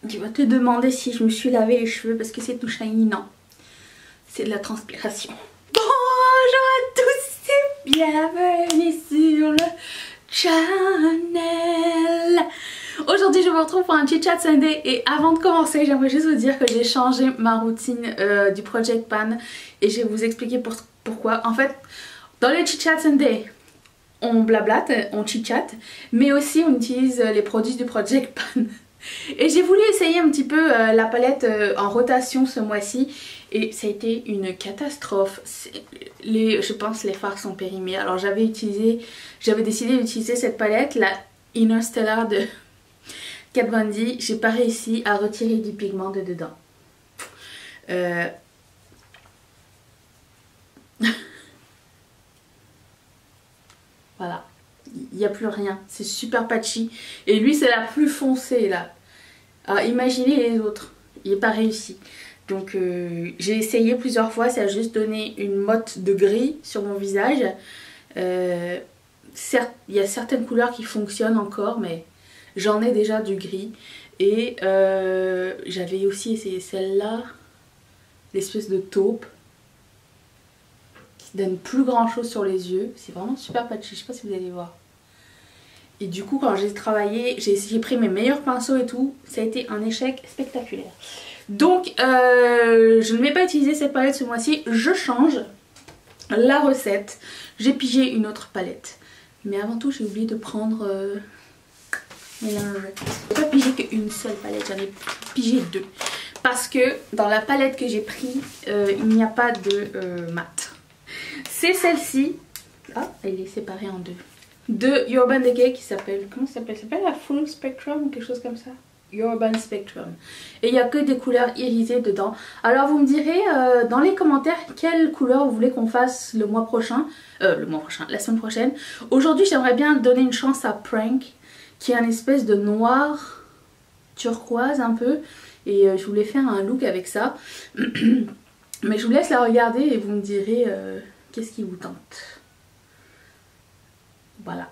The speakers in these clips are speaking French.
Tu vas te demander si je me suis lavé les cheveux parce que c'est tout shiny. Non, c'est de la transpiration. Bonjour à tous et bienvenue sur le channel. Aujourd'hui je vous retrouve pour un chit chat Sunday et avant de commencer j'aimerais juste vous dire que j'ai changé ma routine du Project Pan et je vais vous expliquer pourquoi. En fait dans le chit chat Sunday on blablate, on chit chat, mais aussi on utilise les produits du Project Pan. Et j'ai voulu essayer un petit peu la palette en rotation ce mois-ci et ça a été une catastrophe. Je pense les fards sont périmés. Alors j'avais décidé d'utiliser cette palette, la Interstellar de Kat Von D. J'ai pas réussi à retirer du pigment de dedans. Voilà, il n'y a plus rien, c'est super patchy. Et lui c'est la plus foncée là. Alors imaginez les autres, il n'est pas réussi. Donc j'ai essayé plusieurs fois, ça a juste donné une motte de gris sur mon visage. Certes, il y a certaines couleurs qui fonctionnent encore, mais j'en ai déjà du gris. Et j'avais aussi essayé celle-là, l'espèce de taupe, qui donne plus grand chose sur les yeux. C'est vraiment super patchy, je sais pas si vous allez voir. Et du coup quand j'ai travaillé, j'ai pris mes meilleurs pinceaux et tout, ça a été un échec spectaculaire. Donc je ne vais pas utiliser cette palette ce mois-ci, je change la recette. J'ai pigé une autre palette. Mais avant tout j'ai oublié de prendre mes lingettes. Je n'ai pas pigé qu'une seule palette, j'en ai pigé deux. Parce que dans la palette que j'ai pris, il n'y a pas de mat. C'est celle-ci. Ah, elle est séparée en deux. De Urban Decay qui s'appelle, comment ça s'appelle? Ça s'appelle la Full Spectrum ou quelque chose comme ça. Urban Spectrum. Et il n'y a que des couleurs irisées dedans. Alors vous me direz dans les commentaires quelle couleur vous voulez qu'on fasse le mois prochain. La semaine prochaine. Aujourd'hui j'aimerais bien donner une chance à Prank, qui est un espèce de noir turquoise un peu. Et je voulais faire un look avec ça. Mais je vous laisse la regarder et vous me direz qu'est-ce qui vous tente. Voilà,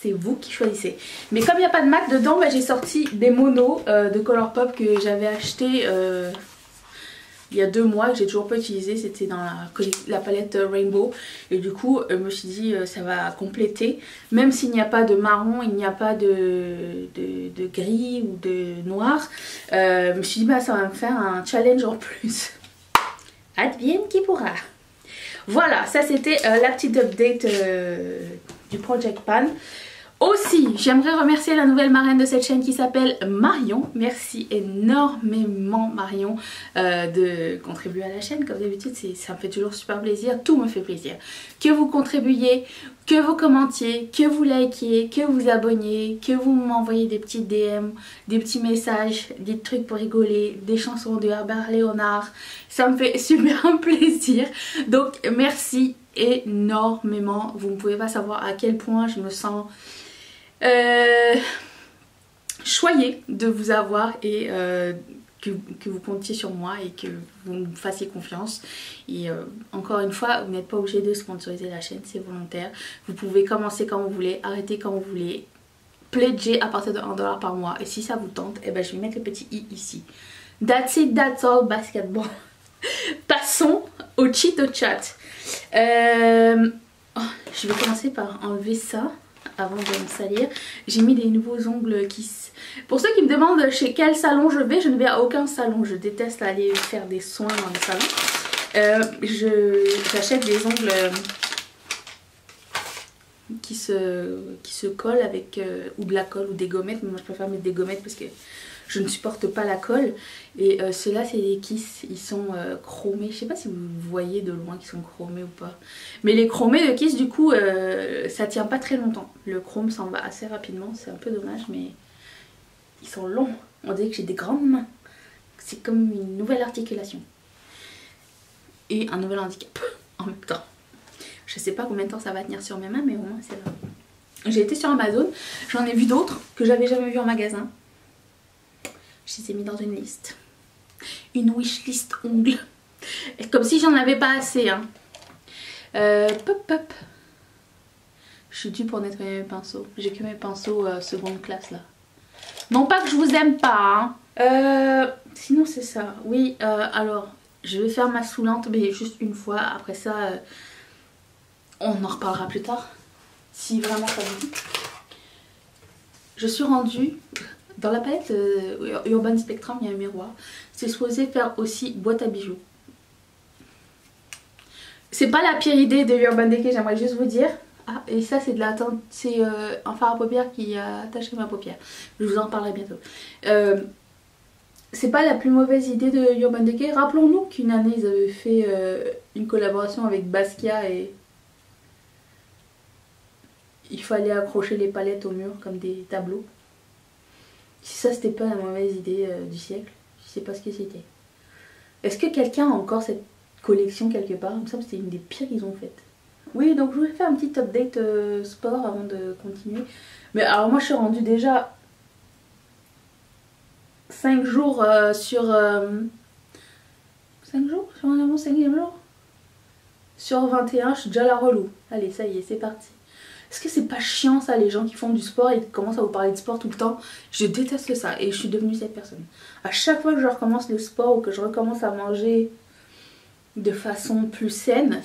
c'est vous qui choisissez. Mais comme il n'y a pas de mat dedans, bah, j'ai sorti des monos de Colourpop que j'avais acheté il y a 2 mois, que j'ai toujours pas utilisé. C'était dans la palette Rainbow. Et du coup, je me suis dit ça va compléter. Même s'il n'y a pas de marron, il n'y a pas de gris ou de noir. Je me suis dit bah, ça va me faire un challenge en plus. Advienne qui pourra. Voilà, ça c'était la petite update du Project Pan. Aussi, j'aimerais remercier la nouvelle marraine de cette chaîne qui s'appelle Marion. Merci énormément Marion de contribuer à la chaîne. Comme d'habitude, ça me fait toujours super plaisir. Tout me fait plaisir. Que vous contribuiez, que vous commentiez, que vous likiez, que vous abonniez, que vous m'envoyez des petits DM, des petits messages, des trucs pour rigoler, des chansons de Herbert Léonard. Ça me fait super plaisir. Donc merci énormément. Vous ne pouvez pas savoir à quel point je me sens choyée de vous avoir et que vous comptiez sur moi et que vous me fassiez confiance. Et encore une fois, vous n'êtes pas obligé de sponsoriser la chaîne, c'est volontaire. Vous pouvez commencer quand vous voulez, arrêter quand vous voulez, pledger à partir de 1 $ par mois. Et si ça vous tente, eh ben, je vais mettre le petit i ici. That's it, that's all, basketball. Passons au cheat chat. Je vais commencer par enlever ça avant de me salir. J'ai mis des nouveaux ongles Kiss. Pour ceux qui me demandent chez quel salon je vais à aucun salon. Je déteste aller faire des soins dans les salons. J'achète des ongles qui se collent avec ou de la colle ou des gommettes. Mais moi je préfère mettre des gommettes parce que je ne supporte pas la colle. Et ceux-là c'est des Kiss, ils sont chromés. Je sais pas si vous voyez de loin qu'ils sont chromés ou pas. Mais les chromés de Kiss du coup ça tient pas très longtemps. Le chrome s'en va assez rapidement, c'est un peu dommage mais ils sont longs. On dirait que j'ai des grandes mains. C'est comme une nouvelle articulation. Et un nouvel handicap en même temps. Je sais pas combien de temps ça va tenir sur mes mains mais au moins c'est là. J'ai été sur Amazon, j'en ai vu d'autres que j'avais jamais vu en magasin. Je les ai mis dans une liste. Une wishlist ongles. Comme si j'en avais pas assez. Hein. Pop pop. Je suis due pour nettoyer mes pinceaux. J'ai que mes pinceaux seconde classe là. Non pas que je vous aime pas, hein. Sinon c'est ça. Oui, alors je vais faire ma soulante, mais juste une fois. Après ça, on en reparlera plus tard. Si vraiment ça vous dit. Je suis rendue dans la palette Urban Spectrum, il y a un miroir. C'est supposé faire aussi boîte à bijoux. C'est pas la pire idée de Urban Decay, j'aimerais juste vous dire. Ah, et ça c'est de la teinte, c'est un fard à paupières qui a attaché ma paupière. Je vous en parlerai bientôt. C'est pas la plus mauvaise idée de Urban Decay. Rappelons-nous qu'une année ils avaient fait une collaboration avec Basquiat et il fallait accrocher les palettes au mur comme des tableaux. Si ça c'était pas la mauvaise idée du siècle, je sais pas ce que c'était. Est-ce que quelqu'un a encore cette collection quelque part? Il me semble que c'était une des pires qu'ils ont faites. Oui, donc je voulais faire un petit update sport avant de continuer. Mais alors moi je suis rendue déjà 5 jours sur... 5 jours? Sur mon 5e jour? Sur 21, je suis déjà la relou. Allez, ça y est, c'est parti. Est-ce que c'est pas chiant ça, les gens qui font du sport et qui commencent à vous parler de sport tout le temps? Je déteste ça et je suis devenue cette personne. À chaque fois que je recommence le sport ou que je recommence à manger de façon plus saine,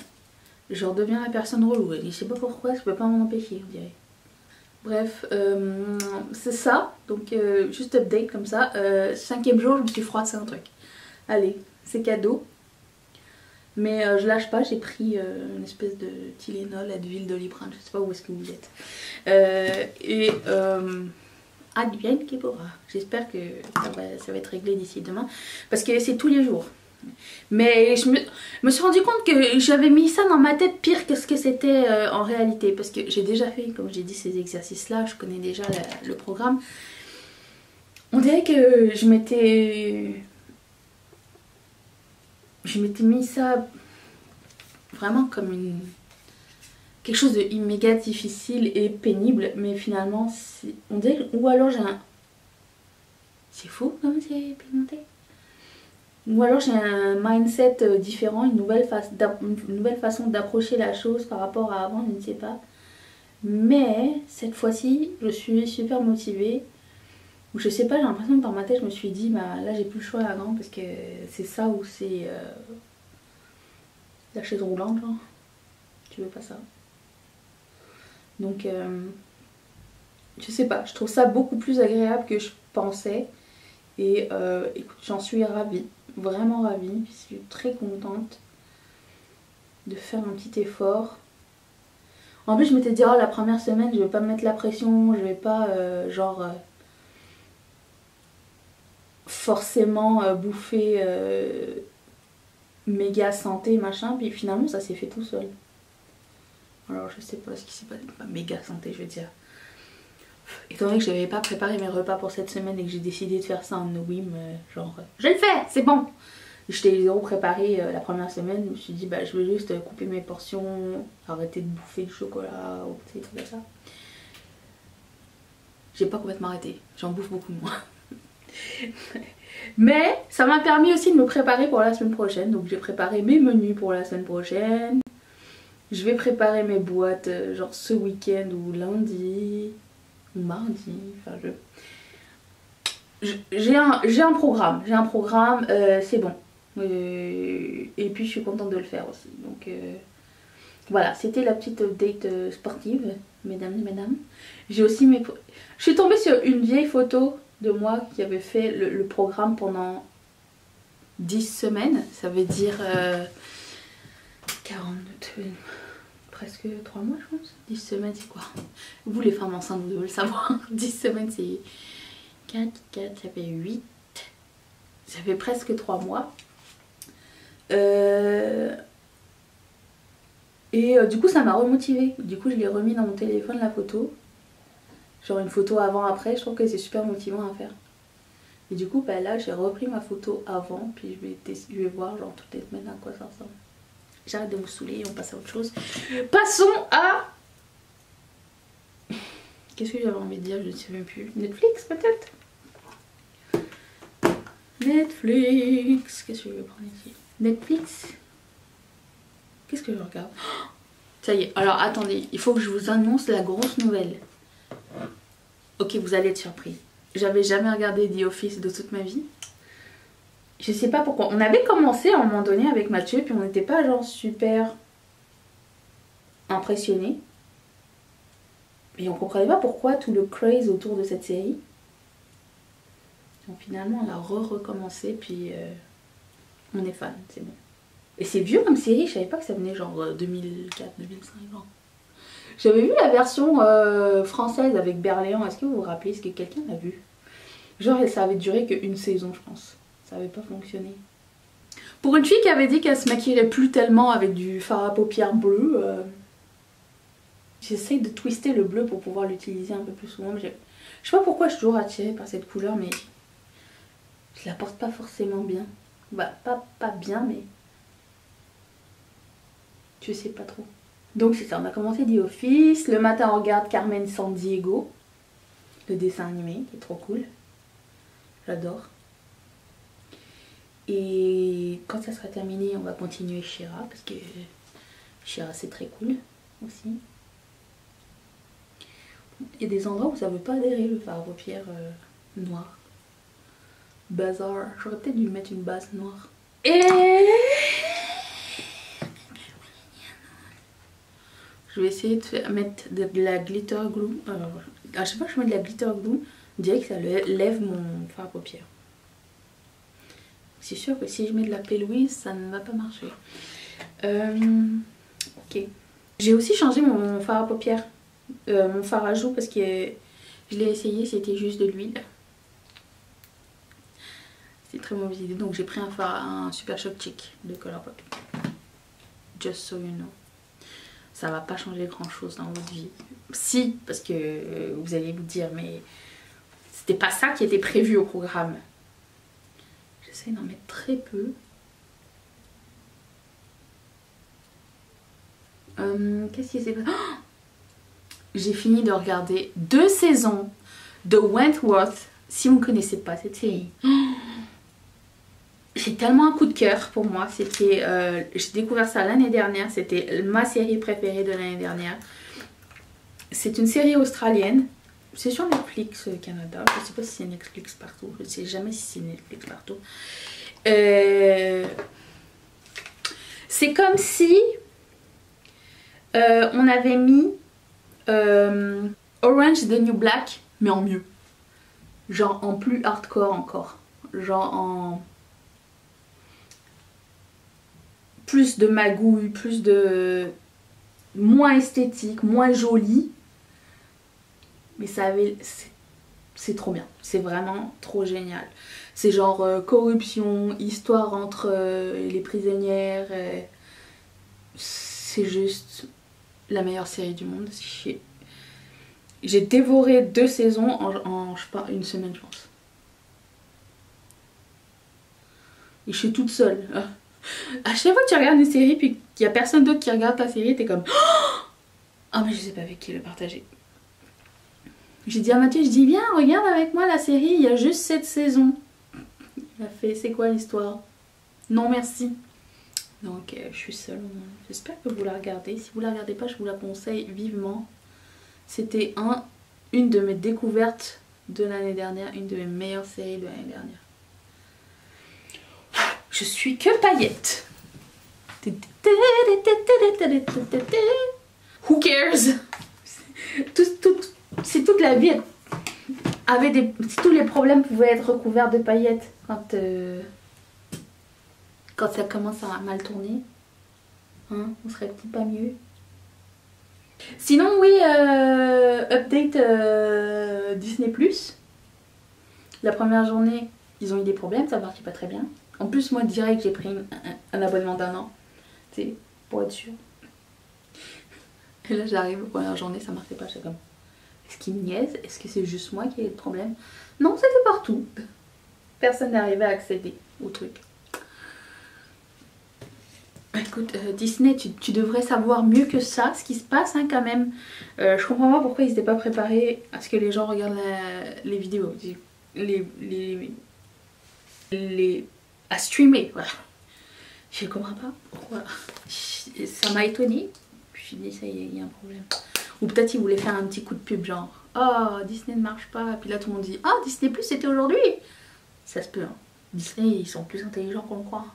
je redeviens la personne relou. Et je sais pas pourquoi, je peux pas m'en empêcher, on dirait. Bref, c'est ça. Donc juste update comme ça. 5e jour, je me suis froissé un truc. Allez, c'est cadeau. Mais je lâche pas, j'ai pris une espèce de Tylenol, Advil, Doliprane, je sais pas où est-ce que vous êtes. Advienne qui pourra. J'espère que ça va être réglé d'ici demain. Parce que c'est tous les jours. Mais je me suis rendu compte que j'avais mis ça dans ma tête pire que ce que c'était en réalité. Parce que j'ai déjà fait, comme j'ai dit, ces exercices-là, je connais déjà le programme. On dirait que je m'étais mis ça vraiment comme quelque chose de méga difficile et pénible, mais finalement on dirait, ou alors j'ai un... C'est fou comme c'est pigmenté. Ou alors j'ai un mindset différent, une nouvelle façon d'approcher la chose par rapport à avant, je ne sais pas. Mais cette fois-ci, je suis super motivée. Ou je sais pas, j'ai l'impression que dans ma tête je me suis dit bah là j'ai plus le choix avant parce que c'est ça ou c'est la chaise roulante genre. Tu veux pas ça. Donc je sais pas, je trouve ça beaucoup plus agréable que je pensais. Et écoute, j'en suis ravie, vraiment ravie. Je suis très contente de faire un petit effort. En plus je m'étais dit oh la première semaine je vais pas me mettre la pression, je vais pas forcément bouffer méga santé machin, puis finalement ça s'est fait tout seul. Alors je sais pas ce qui s'est passé, pas méga santé je veux dire. Étant donné que je n'avais pas préparé mes repas pour cette semaine et que j'ai décidé de faire ça en whim, je le fais, c'est bon. J'étais zéro préparée la première semaine, je me suis dit bah je vais juste couper mes portions, arrêter de bouffer du chocolat ou des trucs comme ça. J'ai pas complètement arrêté, j'en bouffe beaucoup moins. Mais ça m'a permis aussi de me préparer pour la semaine prochaine. Donc j'ai préparé mes menus pour la semaine prochaine. Je vais préparer mes boîtes genre ce week-end ou lundi ou mardi. Enfin j'ai un programme. C'est bon. Et puis je suis contente de le faire aussi. Donc voilà, c'était la petite update sportive, mesdames et mesdames. J'ai aussi mes... Je suis tombée sur une vieille photo de moi qui avait fait le programme pendant 10 semaines. Ça veut dire 42, presque 3 mois je pense. 10 semaines c'est quoi? Vous les femmes enceintes vous devez le savoir. 10 semaines c'est 4, ça fait 8. Ça fait presque 3 mois. Du coup ça m'a remotivée. Du coup je l'ai remis dans mon téléphone la photo. Genre une photo avant-après, je trouve que c'est super motivant à faire. Et du coup bah là j'ai repris ma photo avant, puis je vais voir genre toutes les semaines à quoi ça ressemble. J'arrête de me saouler et on passe à autre chose. Passons à... Qu'est-ce que j'avais envie de dire, je ne sais même plus. Netflix peut-être. Netflix. Qu'est-ce que je vais prendre ici? Netflix. Qu'est-ce que je regarde? Ça y est, alors attendez, il faut que je vous annonce la grosse nouvelle. Ok, vous allez être surpris. J'avais jamais regardé The Office de toute ma vie. Je sais pas pourquoi. On avait commencé à un moment donné avec Mathieu, puis on n'était pas genre super impressionnés. Et on comprenait pas pourquoi tout le craze autour de cette série. Donc finalement on a recommencé, puis on est fan, c'est bon. Et c'est vieux comme série, je savais pas que ça venait genre 2004, 2005 ans. J'avais vu la version française avec Berléand, est-ce que vous vous rappelez, est-ce que quelqu'un l'a vu? Genre ça avait duré qu'une saison je pense, ça avait pas fonctionné. Pour une fille qui avait dit qu'elle se maquillerait plus tellement avec du fard à paupières bleu, j'essaye de twister le bleu pour pouvoir l'utiliser un peu plus souvent. Mais je sais pas pourquoi je suis toujours attirée par cette couleur, mais je la porte pas forcément bien. Bah pas bien, mais je sais pas trop. Donc c'est ça, on a commencé The Office. Le matin on regarde Carmen Sandiego, le dessin animé qui est trop cool. J'adore. Et quand ça sera terminé, on va continuer She-Ra parce que She-Ra c'est très cool aussi. Il y a des endroits où ça veut pas adhérer le fard à paupières noir. Bazar. J'aurais peut-être dû mettre une base noire. Et je vais essayer de mettre de la glitter glue. À chaque fois que je mets de la glitter glue, on dirait que ça lève mon fard à paupières. C'est sûr que si je mets de la P-Louise, ça ne va pas marcher. Ok. J'ai aussi changé mon fard à paupières. Mon fard à joues parce que je l'ai essayé, c'était juste de l'huile. C'est très mauvaise idée, donc j'ai pris un Super Shock Chic de Colourpop. Just so you know. Ça va pas changer grand chose dans votre vie. Si, parce que vous allez vous dire, mais c'était pas ça qui était prévu au programme. J'essaie d'en mettre très peu. Qu'est-ce qui s'est passé? Oh, j'ai fini de regarder 2 saisons de Wentworth. Si vous ne connaissez pas cette série, c'est tellement un coup de cœur pour moi. C'était, j'ai découvert ça l'année dernière. C'était ma série préférée de l'année dernière. C'est une série australienne. C'est sur Netflix Canada. Je ne sais pas si c'est Netflix partout. Je ne sais jamais si c'est Netflix partout. C'est comme si on avait mis Orange is the New Black, mais en mieux. Genre en plus hardcore encore. Genre en plus de magouille, plus de... moins esthétique, moins joli. Mais ça avait... c'est trop bien. C'est vraiment trop génial. C'est genre corruption, histoire entre les prisonnières. C'est juste la meilleure série du monde. J'ai dévoré 2 saisons en je sais pas, une semaine je pense. Et je suis toute seule. À chaque fois que tu regardes une série puis qu'il n'y a personne d'autre qui regarde ta série, t'es comme... Ah mais je sais pas avec qui le partager. J'ai dit à Mathieu, je dis viens regarde avec moi la série, il y a juste 7 saisons. Il a fait c'est quoi l'histoire? Non merci. Donc je suis seule. J'espère que vous la regardez. Si vous la regardez pas, je vous la conseille vivement. C'était une de mes découvertes de l'année dernière, une de mes meilleures séries de l'année dernière. Je suis que paillettes. Who cares? Si toute la vie avait si tous les problèmes pouvaient être recouverts de paillettes quand ça commence à mal tourner, hein, on serait peut-être pas mieux. Sinon oui, update Disney+. La première journée, ils ont eu des problèmes, ça marchait pas très bien. En plus moi direct j'ai pris un abonnement d'1 an, tu sais, pour être sûre. Et là j'arrive aux premières journées, ça marchait pas, j'étais comme... Est-ce qu'ils niaisent? Est-ce que c'est juste moi qui ai le problème? Non, c'était partout. Personne n'arrivait à accéder au truc. Écoute, Disney, tu devrais savoir mieux que ça ce qui se passe hein, quand même. Je comprends pas pourquoi ils n'étaient pas préparés à ce que les gens regardent les vidéos. À streamer, voilà. Je comprends pas pourquoi. Ça m'a étonnée. Puis je me suis dit, ça y est, il y a un problème. Ou peut-être ils voulaient faire un petit coup de pub genre, oh Disney ne marche pas, puis là tout le monde dit ah Disney Plus c'était aujourd'hui. Ça se peut hein. Disney ils sont plus intelligents qu'on le croit.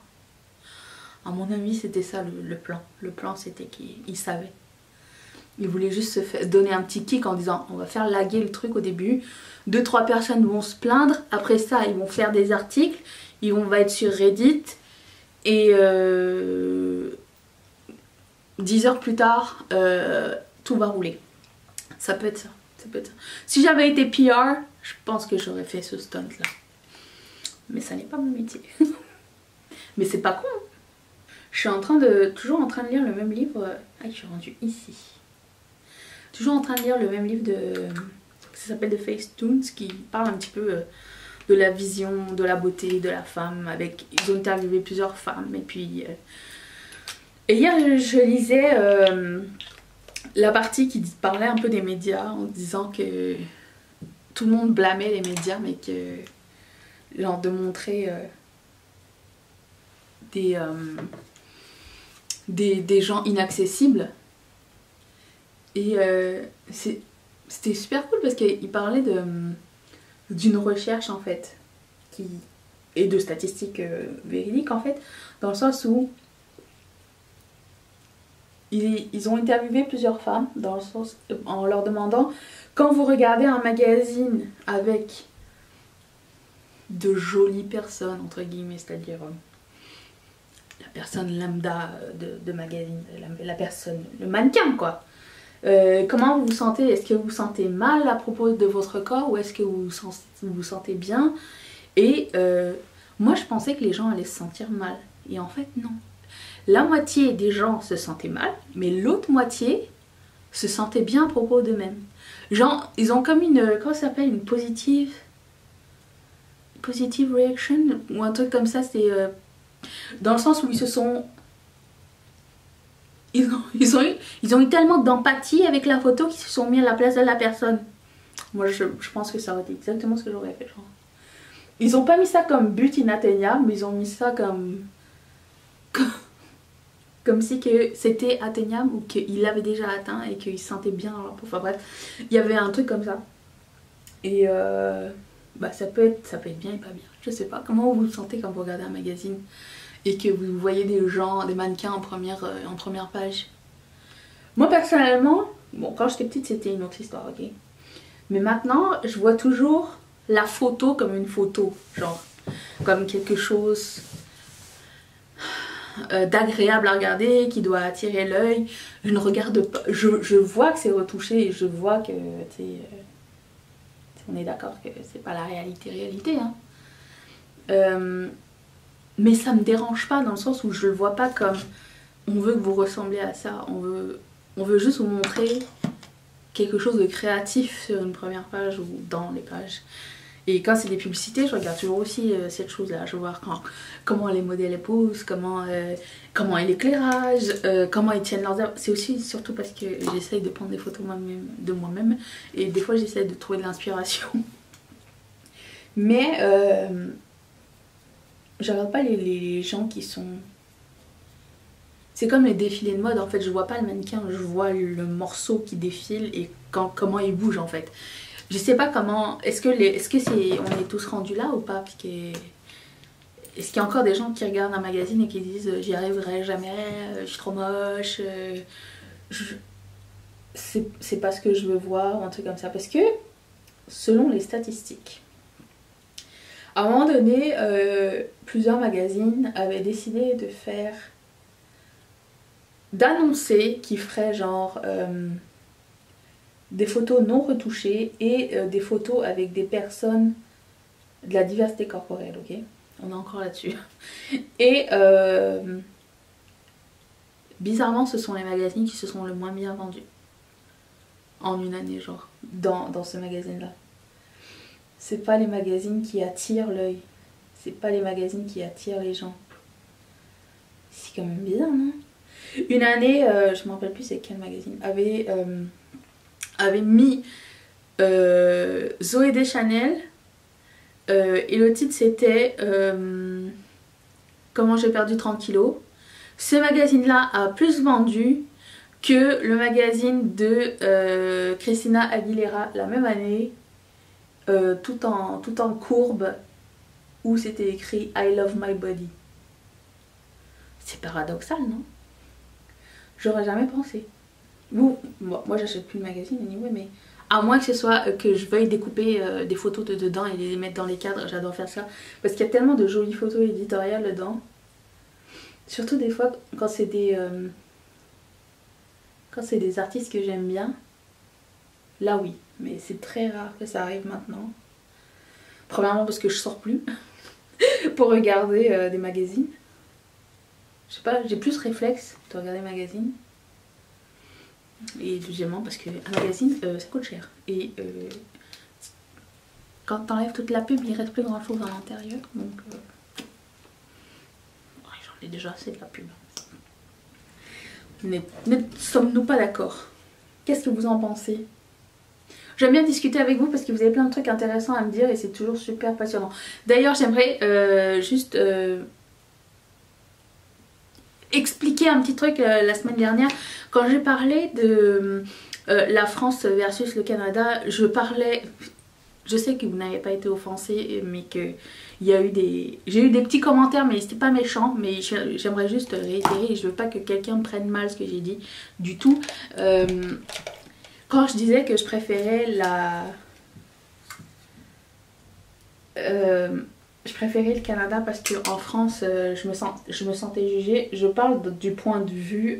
À mon avis c'était ça le plan. Le plan c'était qu'ils savaient. Ils voulaient juste donner un petit kick en disant on va faire laguer le truc au début. 2-3 personnes vont se plaindre. Après ça ils vont faire des articles. On va être sur Reddit. Et 10 heures plus tard tout va rouler. Ça peut être ça. Ça peut être ça. Si j'avais été PR, je pense que j'aurais fait ce stunt là. Mais ça n'est pas mon métier. Mais c'est pas con. Je suis toujours en train de lire le même livre. Ah, je suis rendue ici. Toujours en train de lire le même livre ça s'appelle The Facetunes, qui parle un petit peu de la vision, de la beauté de la femme. Ils ont interviewé plusieurs femmes. Et puis... Et hier, je lisais la partie qui parlait un peu des médias en disant que tout le monde blâmait les médias, mais que... genre de montrer des gens inaccessibles. Et c'était super cool parce qu'il parlait d'une recherche en fait et de statistiques véridiques en fait, dans le sens où ils ont interviewé plusieurs femmes dans le sens, en leur demandant quand vous regardez un magazine avec de jolies personnes entre guillemets, c'est-à-dire la personne lambda de magazine, la personne, le mannequin quoi. Comment vous vous sentez? Est-ce que vous vous sentez mal à propos de votre corps ou est-ce que vous vous sentez bien? Et moi je pensais que les gens allaient se sentir mal. Et en fait non. La moitié des gens se sentaient mal, mais l'autre moitié se sentait bien à propos d'eux-mêmes. Genre, ils ont comme comment ça s'appelle, une positive reaction ou un truc comme ça, c'est dans le sens où ils se sont... Ils ont eu tellement d'empathie avec la photo qu'ils se sont mis à la place de la personne. Moi je pense que ça aurait été exactement ce que j'aurais fait. Genre. Ils ont pas mis ça comme but inatteignable, mais ils ont mis ça comme si que c'était atteignable ou qu'ils l'avaient déjà atteint et qu'ils se sentaient bien dans leur peau. Enfin bref, il y avait un truc comme ça. Et bah, ça peut être bien et pas bien. Je sais pas. Comment vous vous sentez quand vous regardez un magazine et que vous voyez des gens, des mannequins en première page? Moi personnellement, bon quand j'étais petite c'était une autre histoire, ok. Mais maintenant je vois toujours la photo comme une photo, genre comme quelque chose d'agréable à regarder, qui doit attirer l'œil. Je ne regarde pas, je vois que c'est retouché et je vois que on est d'accord que c'est pas la réalité hein. Mais ça me dérange pas dans le sens où je le vois pas comme on veut que vous ressemblez à ça, on veut juste vous montrer quelque chose de créatif sur une première page ou dans les pages. Et quand c'est des publicités, je regarde toujours aussi cette chose-là. Je veux voir comment les modèles posent, comment est l'éclairage, comment ils tiennent leurs œuvres. C'est aussi surtout parce que j'essaye de prendre des photos de moi-même et des fois j'essaie de trouver de l'inspiration. Mais je regarde pas les gens qui sont... C'est comme les défilés de mode en fait, je vois pas le mannequin, je vois le morceau qui défile et comment il bouge en fait. Je sais pas comment... Est-ce que on est tous rendus là ou pas? Parce que... Est-ce qu'il y a encore des gens qui regardent un magazine et qui disent j'y arriverai jamais, je suis trop moche, c'est pas ce que je veux voir, ou un truc comme ça. Parce que selon les statistiques, à un moment donné, plusieurs magazines avaient décidé d'annoncer qu'ils feraient genre des photos non retouchées et des photos avec des personnes de la diversité corporelle, ok? On est encore là-dessus. Et bizarrement, ce sont les magazines qui se sont le moins bien vendus en une année, genre, dans ce magazine-là. C'est pas les magazines qui attirent l'œil. C'est pas les magazines qui attirent les gens. C'est quand même bizarre, non? Une année, je me rappelle plus c'est quel magazine, avait mis Zoé Deschanel et le titre c'était Comment j'ai perdu 30 kilos. Ce magazine là a plus vendu que le magazine de Christina Aguilera la même année, tout en courbe, où c'était écrit I love my body. C'est paradoxal, non? J'aurais jamais pensé. Bon, moi j'achète plus de magazine anyway, mais à moins que ce soit que je veuille découper des photos de dedans et les mettre dans les cadres, j'adore faire ça. Parce qu'il y a tellement de jolies photos éditoriales dedans. Surtout des fois quand c'est des artistes que j'aime bien. Là oui, mais c'est très rare que ça arrive maintenant. Premièrement parce que je sors plus pour regarder des magazines. Je sais pas, j'ai plus réflexe de regarder des magazines. Et deuxièmement parce qu'un magazine ça coûte cher. Et quand t'enlèves toute la pub, il reste plus grand chose à l'intérieur. Donc j'en ai déjà assez de la pub. Ne sommes-nous pas d'accord? Qu'est-ce que vous en pensez? J'aime bien discuter avec vous parce que vous avez plein de trucs intéressants à me dire et c'est toujours super passionnant. D'ailleurs j'aimerais juste expliquer un petit truc la semaine dernière. Quand j'ai parlé de la France versus le Canada, je sais que vous n'avez pas été offensé, mais que j'ai eu des petits commentaires, mais c'était pas méchant, mais j'aimerais juste réitérer et je veux pas que quelqu'un prenne mal ce que j'ai dit du tout. Quand je disais que je préférais le Canada parce qu'en France je me sentais jugée, je parle du point de vue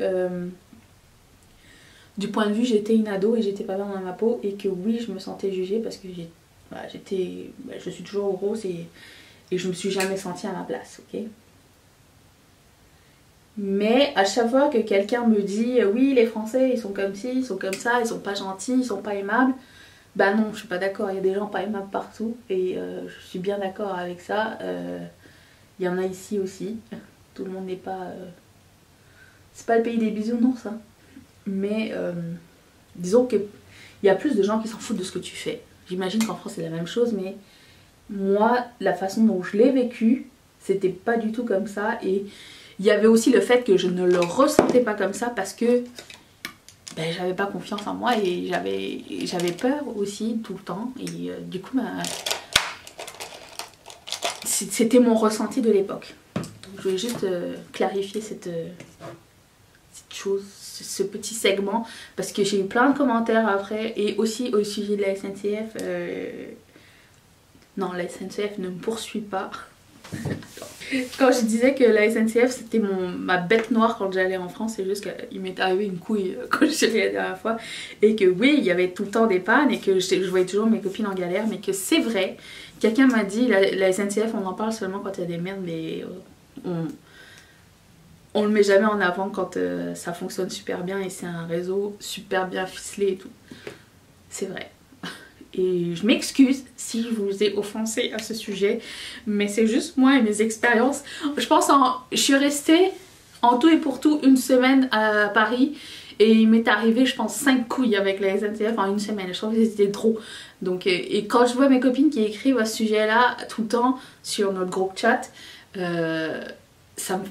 j'étais une ado et j'étais pas bien dans ma peau et que oui je me sentais jugée parce que je suis toujours grosse et je me suis jamais sentie à ma place, ok? Mais à chaque fois que quelqu'un me dit oui les Français ils sont comme ci, ils sont comme ça, ils sont pas gentils, ils sont pas aimables, bah non je suis pas d'accord, il y a des gens pas aimables partout et je suis bien d'accord avec ça. Il y en a ici aussi, tout le monde n'est pas... c'est pas le pays des bisounours hein. Mais disons qu'il y a plus de gens qui s'en foutent de ce que tu fais. J'imagine qu'en France c'est la même chose, mais moi la façon dont je l'ai vécu c'était pas du tout comme ça. Et il y avait aussi le fait que je ne le ressentais pas comme ça parce que ben, j'avais pas confiance en moi et j'avais peur aussi tout le temps. Et du coup ben, c'était mon ressenti de l'époque. Je voulais juste clarifier cette chose, ce petit segment, parce que j'ai eu plein de commentaires après et aussi au sujet de la SNCF. Non, la SNCF ne me poursuit pas. Quand je disais que la SNCF c'était ma bête noire quand j'allais en France, c'est juste qu'il m'est arrivé une couille quand je suis allée la dernière fois et que oui il y avait tout le temps des pannes et que je voyais toujours mes copines en galère, mais que c'est vrai, quelqu'un m'a dit la SNCF on en parle seulement quand il y a des merdes, mais on le met jamais en avant quand ça fonctionne super bien et c'est un réseau super bien ficelé et tout. C'est vrai. Et je m'excuse si je vous ai offensé à ce sujet, mais c'est juste moi et mes expériences. Je pense je suis restée en tout et pour tout une semaine à Paris et il m'est arrivé je pense 5 couilles avec la SNCF en une semaine. Je trouve que c'était trop. Donc, et quand je vois mes copines qui écrivent à ce sujet là tout le temps sur notre groupe chat, ça me...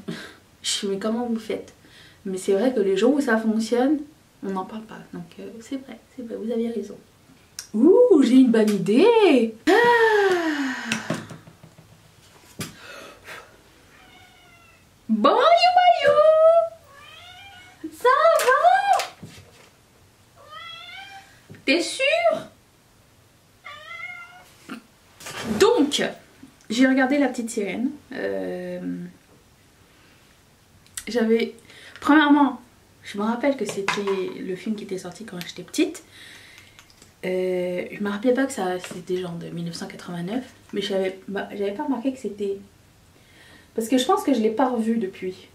Je me dis mais comment vous faites? Mais c'est vrai que les jours où ça fonctionne, on n'en parle pas. Donc c'est vrai, vous avez raison. Ouh, j'ai une bonne idée. Bon, you, ça va? T'es sûre? Donc, j'ai regardé La Petite Sirène. Premièrement, je me rappelle que c'était le film qui était sorti quand j'étais petite. Je me rappelais pas que c'était genre de 1989, mais j'avais pas remarqué que c'était... Parce que je pense que je l'ai pas revu depuis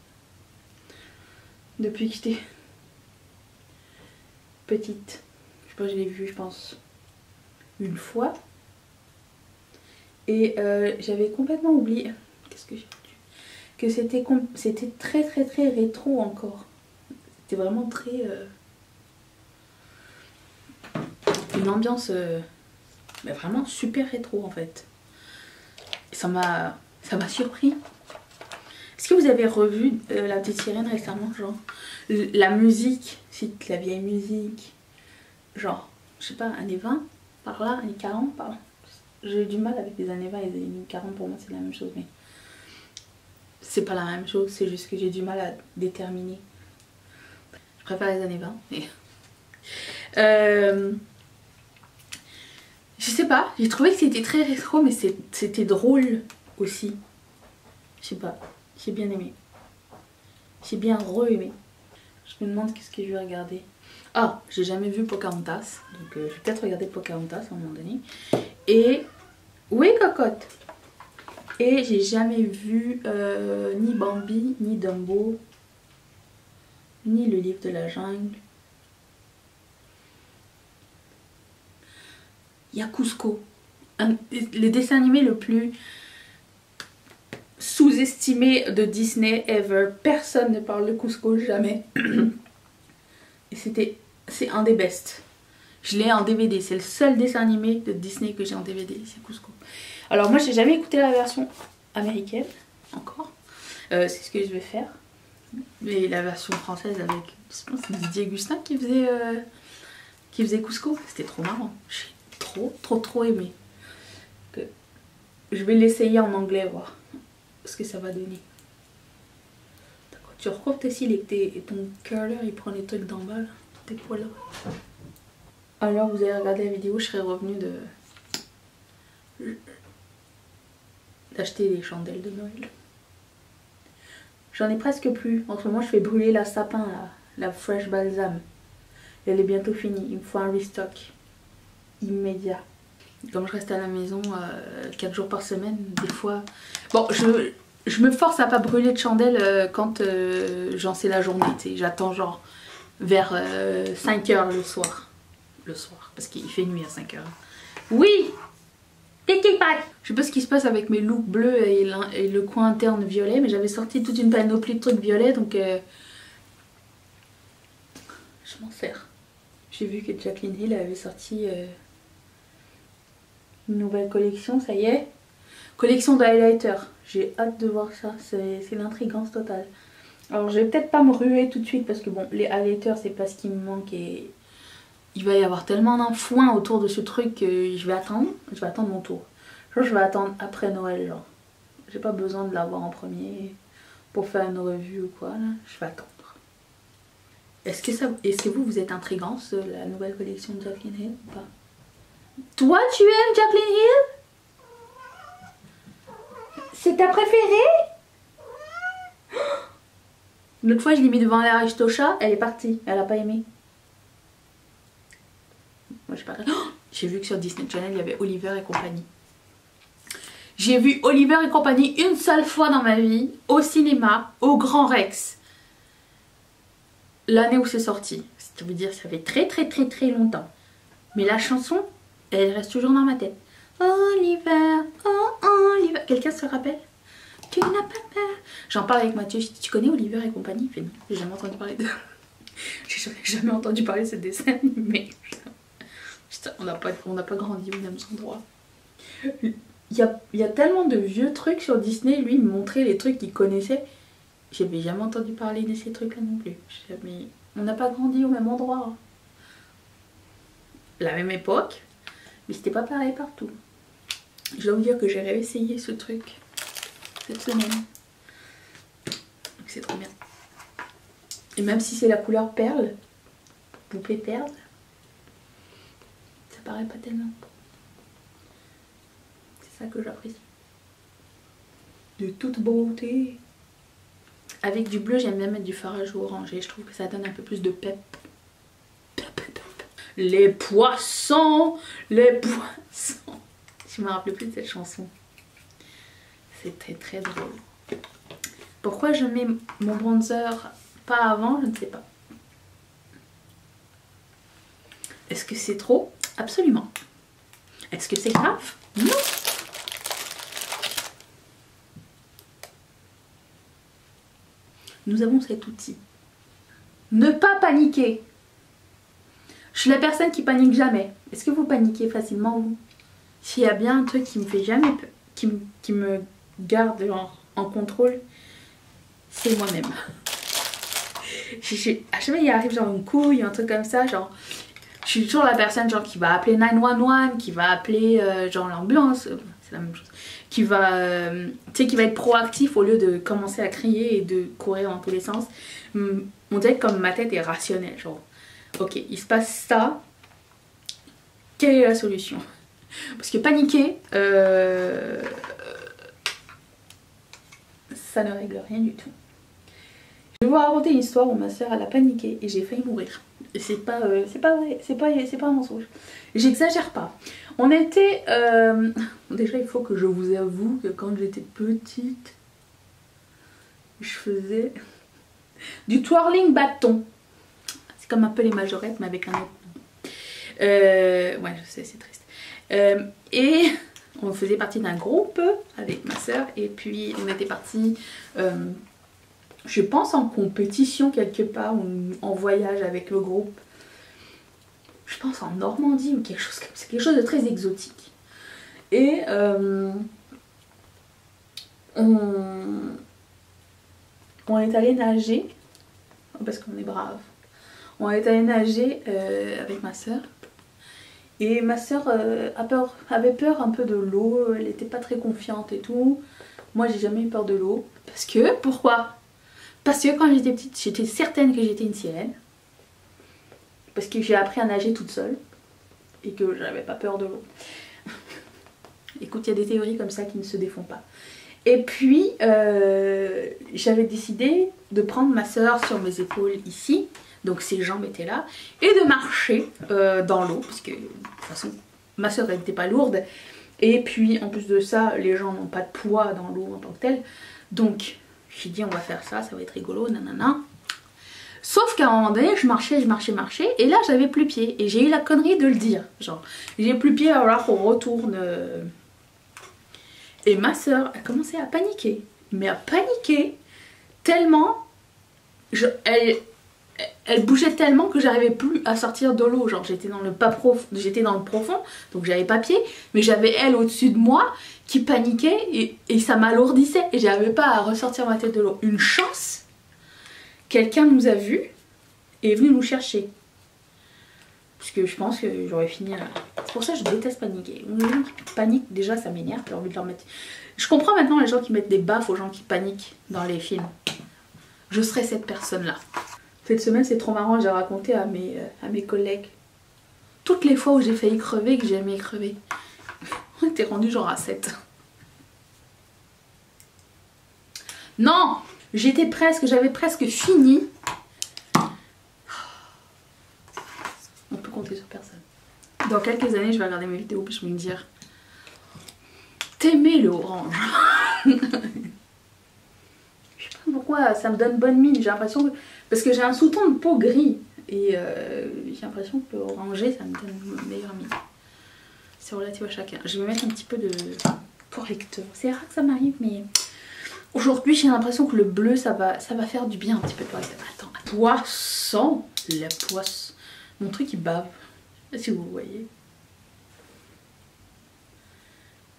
que j'étais petite. Je sais pas, je l'ai vu je pense une fois. Et j'avais complètement oublié... Qu'est-ce que j'ai dit? Que c'était très rétro encore. C'était vraiment très... une ambiance mais vraiment super rétro en fait. Et ça m'a surpris. Est-ce que vous avez revu La Petite Sirène récemment, genre? La musique, c'est la vieille musique. Genre, je sais pas, années 20, par là, années 40, par là. J'ai du mal avec les années 20 et les années 40, pour moi c'est la même chose, mais c'est pas la même chose, c'est juste que j'ai du mal à déterminer. Je préfère les années 20, mais... je sais pas, j'ai trouvé que c'était très rétro, mais c'était drôle aussi. Je sais pas, j'ai bien aimé. J'ai bien re-aimé. Je me demande qu'est-ce que je vais regarder. Ah, j'ai jamais vu Pocahontas, donc je vais peut-être regarder Pocahontas à un moment donné. Et... oui, cocotte. Et j'ai jamais vu ni Bambi, ni Dumbo, ni le livre de la jungle. Il y a Cusco. Le dessin animé le plus sous-estimé de Disney ever. Personne ne parle de Cusco, jamais. Et c'est un des best. Je l'ai en DVD, c'est le seul dessin animé de Disney que j'ai en DVD, c'est Cusco. Alors moi j'ai jamais écouté la version américaine, encore. C'est ce que je vais faire. Mais la version française avec, je pense que c'est Didier Gustin qui faisait Cusco. C'était trop marrant. J'ai trop aimé. Je vais l'essayer en anglais, voir ce que ça va donner. Tu recouvres tes cils et ton curler il prend les trucs d'en bas, là, tes poils là. Alors vous avez regardé la vidéo, je serais revenue d'acheter des chandelles de Noël. J'en ai presque plus. En ce moment je fais brûler la sapin, la Fresh Balsam. Elle est bientôt finie, il me faut un restock immédiat. Comme je reste à la maison 4 jours par semaine, des fois... Bon, je me force à pas brûler de chandelles quand j'en sais la journée. J'attends genre vers 5 h le soir. Parce qu'il fait nuit à 5 h. Oui! Tiki pack! Je sais pas ce qui se passe avec mes looks bleus et le coin interne violet, mais j'avais sorti toute une panoplie de trucs violets, donc je m'en sers. J'ai vu que Jaclyn Hill avait sorti une nouvelle collection, ça y est. Collection de highlighters. J'ai hâte de voir ça, c'est l'intrigance totale. Alors je vais peut-être pas me ruer tout de suite parce que bon, les highlighters c'est pas ce qui me manque et il va y avoir tellement d'un foin autour de ce truc que je vais attendre mon tour. Genre je vais attendre après Noël, genre. J'ai pas besoin de l'avoir en premier pour faire une revue ou quoi, là. Je vais attendre. Est-ce que vous êtes intrigante de la nouvelle collection de Jaclyn Hill ou pas? Toi tu aimes Jaclyn Hill? C'est ta préférée? L'autre fois je l'ai mis devant la Aristocha, elle est partie, elle a pas aimé. Moi j'ai pas... J'ai vu que sur Disney Channel il y avait Oliver et compagnie. J'ai vu Oliver et compagnie une seule fois dans ma vie, au cinéma, au Grand Rex. L'année où c'est sorti. Ça veut dire ça fait très longtemps. Mais la chanson, elle reste toujours dans ma tête. Oliver, oh Oliver. Quelqu'un se rappelle? Tu n'as pas peur. J'en parle avec Mathieu. Tu connais Oliver et compagnie? Il fait non, j'ai jamais entendu parler de... J'ai jamais entendu parler de ce dessin animé. On n'a pas grandi au même endroit. Il y a tellement de vieux trucs sur Disney. Lui, il me montrait les trucs qu'il connaissait. J'avais jamais entendu parler de ces trucs-là non plus. On n'a pas grandi au même endroit. La même époque. Mais c'était pas pareil partout. Je dois vous dire que j'ai réessayé ce truc cette semaine. C'est trop bien. Et même si c'est la couleur perle, poupée perle, ça paraît pas tellement. C'est ça que j'apprécie. De toute beauté. Avec du bleu, j'aime bien mettre du farage ou orangé. Je trouve que ça donne un peu plus de pep. Les poissons! Les poissons! Je me rappelle plus de cette chanson. C'est très drôle. Pourquoi je mets mon bronzer pas avant, je ne sais pas. Est-ce que c'est trop? Absolument. Est-ce que c'est grave? Non. Nous avons cet outil. Ne pas paniquer. Je suis la personne qui panique jamais. Est-ce que vous paniquez facilement, vous? S'il y a bien un truc qui me fait jamais peur, qui me garde en contrôle, c'est moi-même. À chaque fois il arrive genre une couille, un truc comme ça, genre je suis toujours la personne genre qui va appeler 911, qui va appeler genre l'ambulance, c'est la même chose, qui va, tu sais, qui va être proactif au lieu de commencer à crier et de courir dans tous les sens. On dirait que comme ma tête est rationnelle, genre ok, il se passe ça, quelle est la solution? Parce que paniquer, ça ne règle rien du tout. Je vais vous raconter une histoire où ma soeur elle a paniqué et j'ai failli mourir. Et c'est pas vrai, c'est pas un mensonge. J'exagère pas. On était... Déjà il faut que je vous avoue que quand j'étais petite, je faisais du twirling bâton. C'est comme un peu les majorettes mais avec un autre nom. Ouais je sais, c'est triste. Et on faisait partie d'un groupe avec ma soeur et puis on était partis... je pense en compétition quelque part ou en voyage avec le groupe. Je pense en Normandie ou quelque chose comme ça, quelque chose de très exotique. Et on est allé nager parce qu'on est brave. On est allé nager avec ma soeur. Et ma soeur avait peur un peu de l'eau, elle n'était pas très confiante et tout. Moi j'ai jamais eu peur de l'eau. Parce que, pourquoi? Parce que quand j'étais petite, j'étais certaine que j'étais une sirène. Parce que j'ai appris à nager toute seule. Et que j'avais pas peur de l'eau. Écoute, il y a des théories comme ça qui ne se défont pas. Et puis, j'avais décidé de prendre ma soeur sur mes épaules ici. Donc ses jambes étaient là. Et de marcher dans l'eau. Parce que, de toute façon, ma soeur elle n'était pas lourde. Et puis, en plus de ça, les gens n'ont pas de poids dans l'eau en tant que tel. Donc... j'ai dit on va faire ça, ça va être rigolo, nanana. Sauf qu'à un moment donné, je marchais, et là j'avais plus pied. Et j'ai eu la connerie de le dire. Genre, j'ai plus pied, alors on retourne. Et ma soeur a commencé à paniquer. Mais à paniquer tellement... elle bougeait tellement que j'arrivais plus à sortir de l'eau. Genre j'étais dans le profond, donc j'avais pas pied. Mais j'avais elle au-dessus de moi qui paniquait et ça m'alourdissait. Et j'arrivais pas à ressortir ma tête de l'eau. Une chance, quelqu'un nous a vus et est venu nous chercher. Parce que je pense que j'aurais fini là. C'est pour ça que je déteste paniquer. Les gens qui paniquent, déjà ça m'énerve. J'ai envie de leur mettre... Je comprends maintenant les gens qui mettent des baffes aux gens qui paniquent dans les films. Je serais cette personne-là. Cette semaine c'est trop marrant, j'ai raconté à mes collègues toutes les fois où j'ai failli crever et que j'ai aimé crever. On était rendu genre à 7. Non, j'avais presque fini. On peut compter sur personne. Dans quelques années je vais regarder mes vidéos et je vais me dire t'aimais le orange. Je sais pas pourquoi ça me donne bonne mine, j'ai l'impression que... Parce que j'ai un sous-ton de peau gris. Et j'ai l'impression que le orangé ça me donne une meilleure mine. C'est relatif à chacun. Je vais mettre un petit peu de correcteur. C'est rare que ça m'arrive mais... Aujourd'hui j'ai l'impression que le bleu ça va faire du bien un petit peu de correcteur. Attends, poisson. La poisse. Mon truc il bave. Si vous voyez.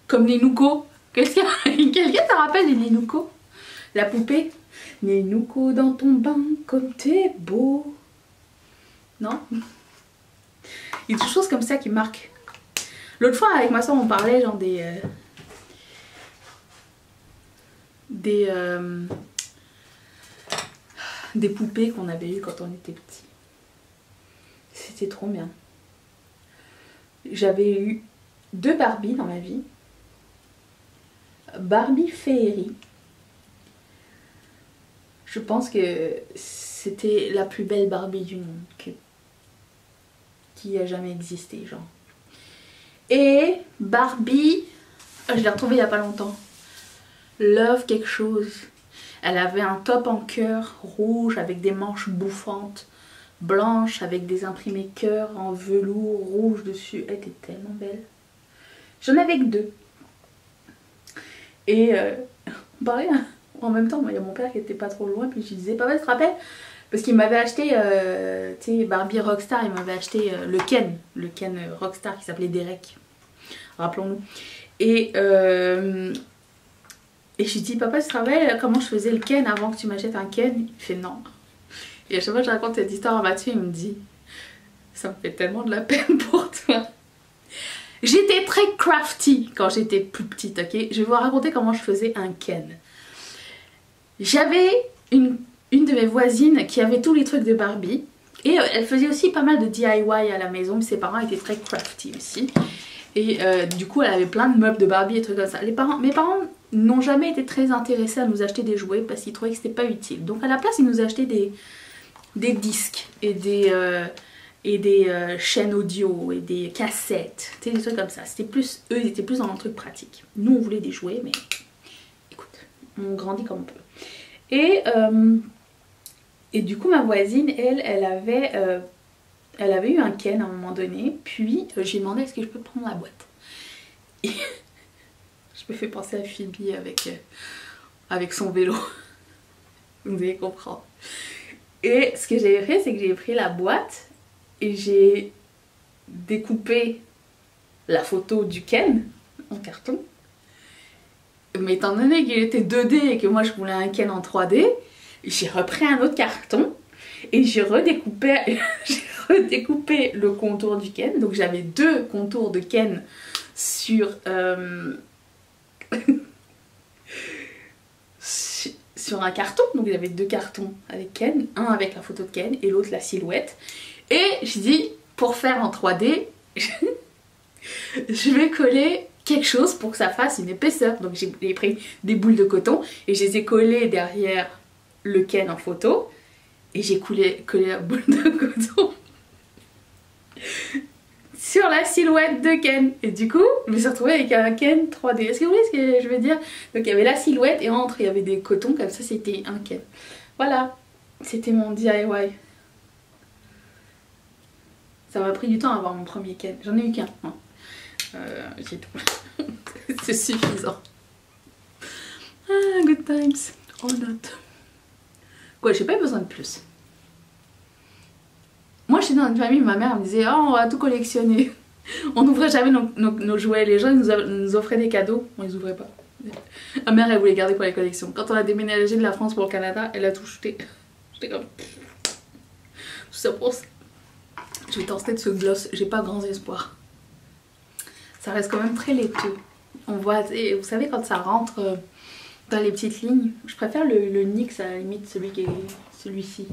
Comme les Nouko. Quelqu'un te rappelle les Nouko? La poupée? Nénouko dans ton bain comme t'es beau. Non? Il y a des choses comme ça qui marquent. L'autre fois avec ma soeur on parlait genre des poupées qu'on avait eues quand on était petit. C'était trop bien. J'avais eu 2 Barbie dans ma vie. Barbie Féerie. Je pense que c'était la plus belle Barbie du monde qui a jamais existé, genre. Et Barbie, je l'ai retrouvée il y a pas longtemps. Love quelque chose. Elle avait un top en cœur rouge avec des manches bouffantes, blanches avec des imprimés cœur en velours rouge dessus. Elle était tellement belle. J'en avais que 2. Et on parlait en même temps, il y a mon père qui était pas trop loin, puis je lui disais, papa, tu te rappelles? Parce qu'il m'avait acheté, tu sais, Barbie Rockstar, il m'avait acheté le Ken Rockstar qui s'appelait Derek, rappelons-nous. Et je lui dis, papa, tu te rappelles comment je faisais le Ken avant que tu m'achètes un Ken? Il fait non. Et à chaque fois que je raconte cette histoire à Mathieu, il me dit ça me fait tellement de la peine pour toi. J'étais très crafty quand j'étais plus petite, ok? Je vais vous raconter comment je faisais un Ken. J'avais une de mes voisines qui avait tous les trucs de Barbie. Et elle faisait aussi pas mal de DIY à la maison. Ses parents étaient très crafty aussi. Et du coup elle avait plein de meubles de Barbie et trucs comme ça. Mes parents n'ont jamais été très intéressés à nous acheter des jouets parce qu'ils trouvaient que c'était pas utile. Donc à la place ils nous achetaient des disques et des chaînes audio et des cassettes. Tu sais, des trucs comme ça. C'était plus, eux ils étaient plus dans un truc pratique. Nous on voulait des jouets mais écoute, on grandit comme on peut. Et du coup ma voisine elle avait eu un Ken à un moment donné, puis j'ai demandé est-ce que je peux prendre la boîte. Et je me fais penser à Phoebe avec son vélo. Vous allez comprendre. Et ce que j'avais fait, c'est que j'ai pris la boîte et j'ai découpé la photo du Ken en carton. Mais étant donné qu'il était 2D et que moi je voulais un Ken en 3D, j'ai repris un autre carton et j'ai redécoupé le contour du Ken. Donc j'avais 2 contours de Ken sur sur un carton. Donc j'avais 2 cartons avec Ken, un avec la photo de Ken et l'autre la silhouette. Et j'ai dit pour faire en 3D je vais coller quelque chose pour que ça fasse une épaisseur. Donc j'ai pris des boules de coton et je les ai collées derrière le Ken en photo et j'ai collé la boule de coton sur la silhouette de Ken. Et du coup je me suis retrouvée avec un Ken 3D. Est-ce que vous voyez ce que je veux dire? Donc il y avait la silhouette et entre il y avait des cotons comme ça, c'était un Ken. Voilà, c'était mon DIY. Ça m'a pris du temps à avoir mon premier Ken. J'en ai eu qu'un. Hein. J'ai tout. C'est suffisant. Ah, good times. Or not. Quoi, j'ai pas eu besoin de plus. Moi, j'étais dans une famille, ma mère me disait oh, on va tout collectionner. On n'ouvrait jamais nos jouets. Les gens nous offraient des cadeaux. On les ouvrait pas. Ma mère, elle voulait garder pour les collections. Quand on a déménagé de la France pour le Canada, elle a tout jeté. J'étais comme tout ça pour ça. Je vais tenter de ce gloss. J'ai pas grands espoirs. Ça reste quand même très laiteux. On voit, et vous savez quand ça rentre dans les petites lignes, je préfère le NYX à la limite, celui-ci.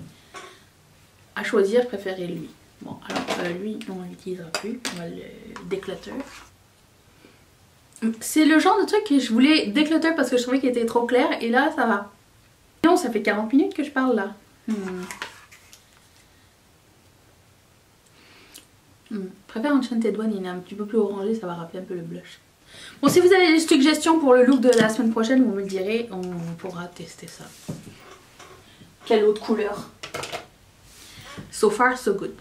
À choisir, je préférais lui. Bon, alors lui, on l'utilisera plus. On va le déclutter. C'est le genre de truc que je voulais déclutter parce que je trouvais qu'il était trop clair. Et là, ça va. Non, ça fait 40 minutes que je parle là. Je préfère Enchanted One, il est un petit peu plus orangé, ça va rappeler un peu le blush. Bon, si vous avez des suggestions pour le look de la semaine prochaine, vous me le direz, on pourra tester ça. Quelle autre couleur? So far, so good.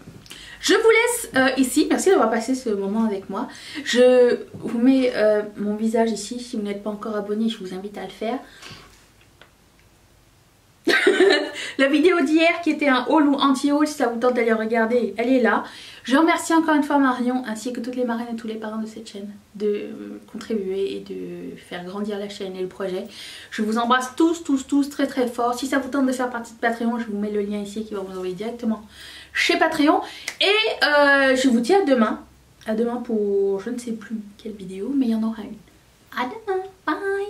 Je vous laisse ici, merci d'avoir passé ce moment avec moi. Je vous mets mon visage ici, si vous n'êtes pas encore abonné, je vous invite à le faire. La vidéo d'hier qui était un haul ou anti-haul, si ça vous tente d'aller regarder, elle est là. Je remercie encore une fois Marion ainsi que toutes les marraines et tous les parents de cette chaîne de contribuer et de faire grandir la chaîne et le projet. Je vous embrasse tous très très fort. Si ça vous tente de faire partie de Patreon, je vous mets le lien ici qui va vous envoyer directement chez Patreon. Et je vous dis à demain. À demain pour je ne sais plus quelle vidéo, mais il y en aura une. À demain, bye.